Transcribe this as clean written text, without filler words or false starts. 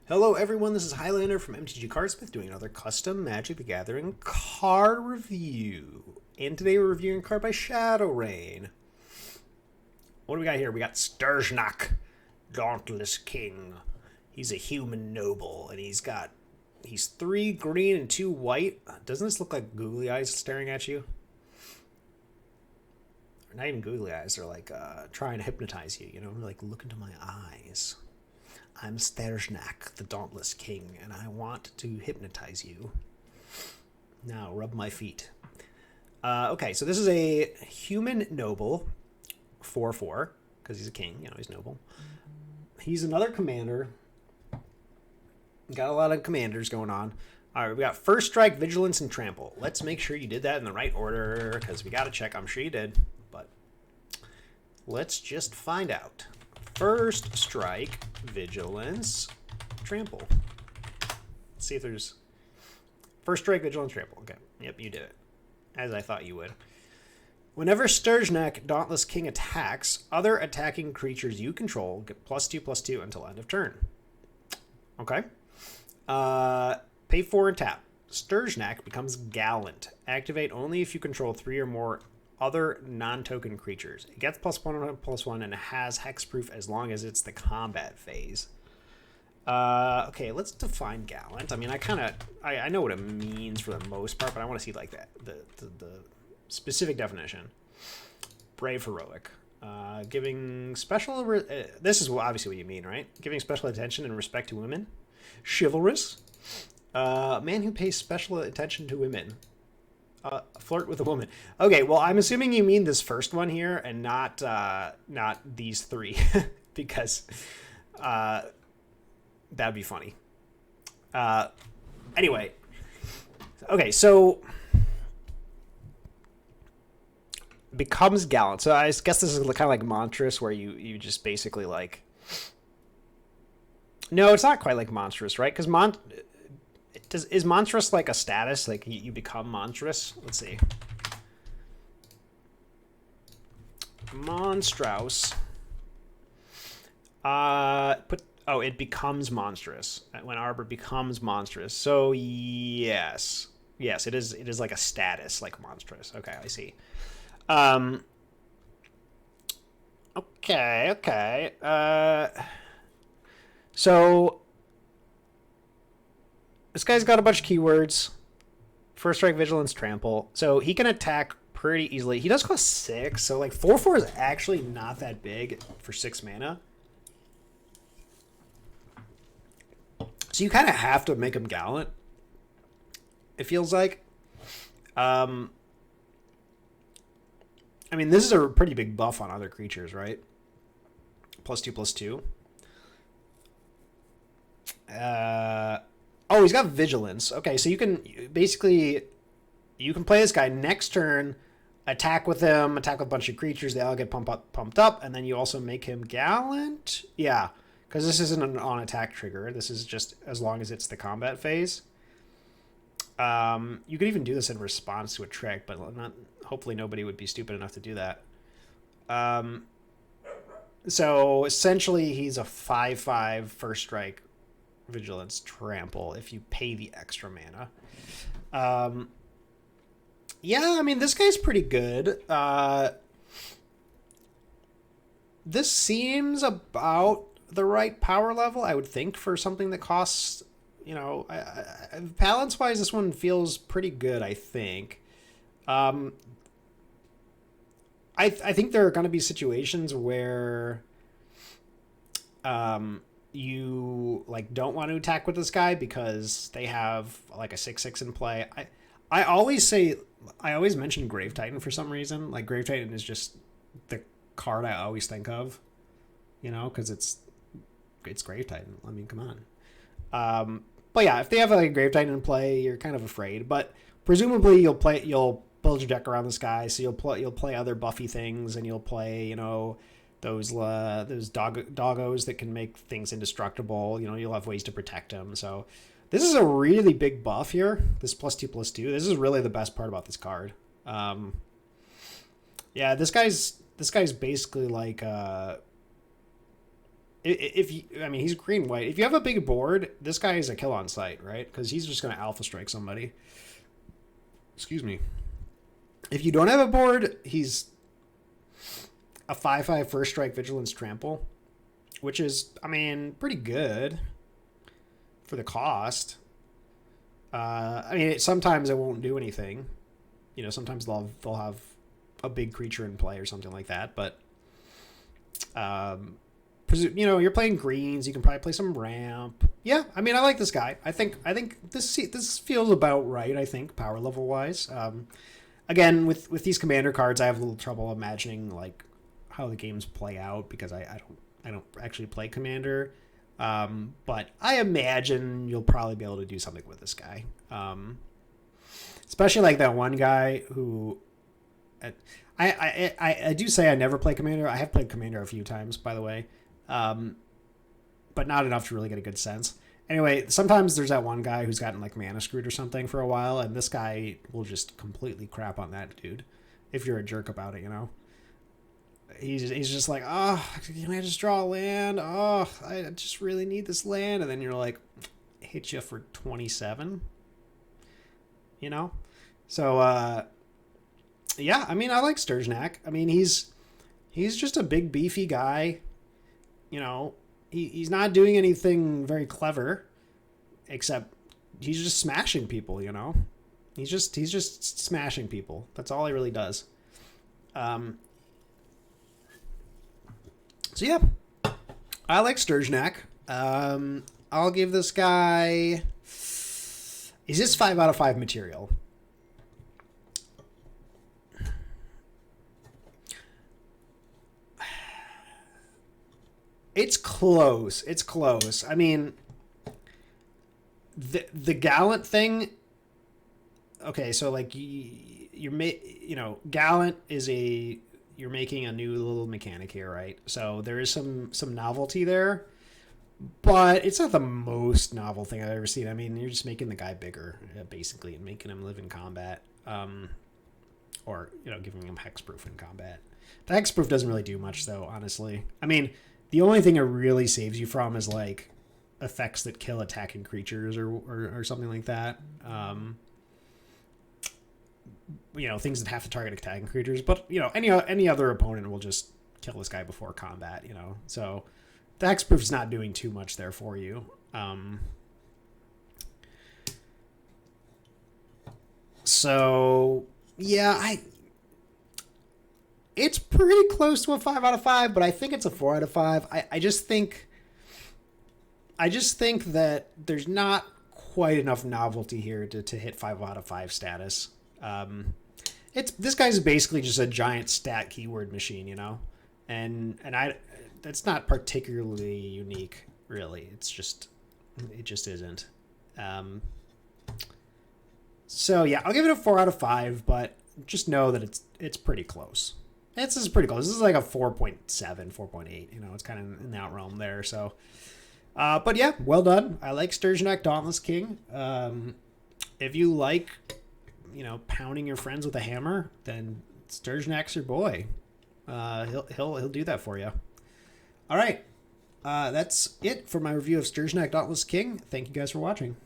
Hello everyone, this is Highlander from MTG Cardsmith doing another custom Magic the Gathering card review. And today we're reviewing a card by ShadowReign. What do we got here? We got Sterjnak, Dauntless King. He's a human noble, and he's 3 green and 2 white. Doesn't this look like googly eyes staring at you? Or not even googly eyes, they're like trying to hypnotize you, you know? Like, look into my eyes. I'm Sterjnak, the Dauntless King, and I want to hypnotize you. Now, rub my feet. Okay, so this is a human noble, 4/4, because he's a king, you know, he's noble. He's another commander. Got a lot of commanders going on. All right, we got First Strike, Vigilance, and Trample. Let's make sure you did that in the right order, because we got to check. I'm sure you did, but let's just find out. First Strike, Vigilance, Trample. Let's see if there's... First Strike, Vigilance, Trample. Okay. Yep, you did it. As I thought you would. Whenever Sterjnak, Dauntless King attacks, other attacking creatures you control get +2/+2 until end of turn. Okay. Pay 4 and tap. Sterjnak becomes Gallant. Activate only if you control 3 or more other non-token creatures. It gets +1/+1 and it has hexproof as long as it's the combat phase. Okay, let's define Gallant. I mean, I know what it means for the most part, but I want to see like that the specific definition. Brave, heroic. Giving special... this is obviously what you mean, right? Giving special attention and respect to women. Chivalrous. Man who pays special attention to women. Flirt with a woman. Okay, well, I'm assuming you mean this first one here and not these 3, because that'd be funny. Anyway, okay, so becomes Gallant. So I guess this is kind of like Monstrous, where you just basically like... No, it's not quite like Monstrous, right? Because is monstrous like a status? Like you become monstrous? Let's see. Monstrous. It becomes monstrous when Arbor becomes monstrous. So yes, it is like a status, like monstrous. Okay, I see. Okay. So this guy's got a bunch of keywords. First Strike, Vigilance, Trample. So he can attack pretty easily. He does cost 6, so like 4/4 is actually not that big for 6 mana. So you kind of have to make him Gallant, it feels like. I mean, this is a pretty big buff on other creatures, right? +2/+2. Oh, he's got Vigilance. Okay, so you can basically... You can play this guy next turn, attack with him, attack with a bunch of creatures, they all get pumped up, and then you also make him Gallant? Yeah, because this isn't an on-attack trigger. This is just as long as it's the combat phase. You could even do this in response to a trick, but hopefully nobody would be stupid enough to do that. So essentially he's a 5/5 First Strike, Vigilance, Trample if you pay the extra mana. Yeah, I mean, this guy's pretty good. This seems about the right power level, I would think, for something that costs, you know, balance wise, this one feels pretty good, I think. I think there are going to be situations where you like don't want to attack with this guy because they have like a 6/6 in play. I always mention Grave Titan for some reason. Like, Grave Titan is just the card I always think of, you know, because it's Grave Titan. I mean, come on. But yeah, if they have like a Grave Titan in play, you're kind of afraid. But presumably you'll build your deck around this guy, so you'll play other buffy things, and you'll play, you know, those doggos that can make things indestructible. You know, you'll have ways to protect them. So this is a really big buff here. This +2/+2. This is really the best part about this card. Yeah, this guy's basically like if you, I mean, he's green white. If you have a big board, this guy is a kill on sight, right? Because he's just going to alpha strike somebody. Excuse me. If you don't have a board, he's a 5/5 first strike vigilance trample, which is, I mean, pretty good for the cost. I mean, sometimes it won't do anything. You know, sometimes they'll have a big creature in play or something like that. But, you know, you're playing greens. You can probably play some ramp. Yeah, I mean, I like this guy. I think this feels about right. I think power level wise. Again, with these commander cards, I have a little trouble imagining like how the games play out because I don't actually play commander. But I imagine you'll probably be able to do something with this guy. Especially like that one guy who I do say I never play commander. I have played commander a few times, by the way. But not enough to really get a good sense. Anyway, sometimes there's that one guy who's gotten like mana screwed or something for a while, and this guy will just completely crap on that dude if you're a jerk about it, you know? He's just like, oh, can I just draw a land? Oh, I just really need this land. And then you're like, hit you for 27, you know? So, yeah, I mean, I like Sterjnak. I mean, he's just a big, beefy guy. You know, he's not doing anything very clever, except he's just smashing people, you know? He's just smashing people. That's all he really does. So yeah, I like Sterjnak. I'll give this guy... Is this 5 out of 5 material? It's close. It's close. I mean, the Gallant thing... Okay, so like, you know, Gallant is a... You're making a new little mechanic here, right? So there is some novelty there, but it's not the most novel thing I've ever seen. I mean, you're just making the guy bigger, basically, and making him live in combat, or, you know, giving him hexproof in combat. The hexproof doesn't really do much, though, honestly. I mean, the only thing it really saves you from is, like, effects that kill attacking creatures or something like that. You know, things that have to target attacking creatures, but, you know, any other opponent will just kill this guy before combat, you know. So the hexproof is not doing too much there for you. So yeah, it's pretty close to a 5 out of 5, but I think it's a 4 out of 5. I just think that there's not quite enough novelty here to hit 5 out of 5 status. This guy's basically just a giant stat keyword machine, you know, and that's not particularly unique, really. It just isn't. So yeah, I'll give it a 4 out of 5, but just know that it's pretty close. This is pretty close. This is like a 4.7, 4.8. You know, it's kind of in that realm there. So, but yeah, well done. I like Sterjnak, Dauntless King. If you like, you know, pounding your friends with a hammer, then Sterjnak's your boy. He'll do that for you. All right, that's it for my review of Sterjnak, Dauntless King. Thank you guys for watching.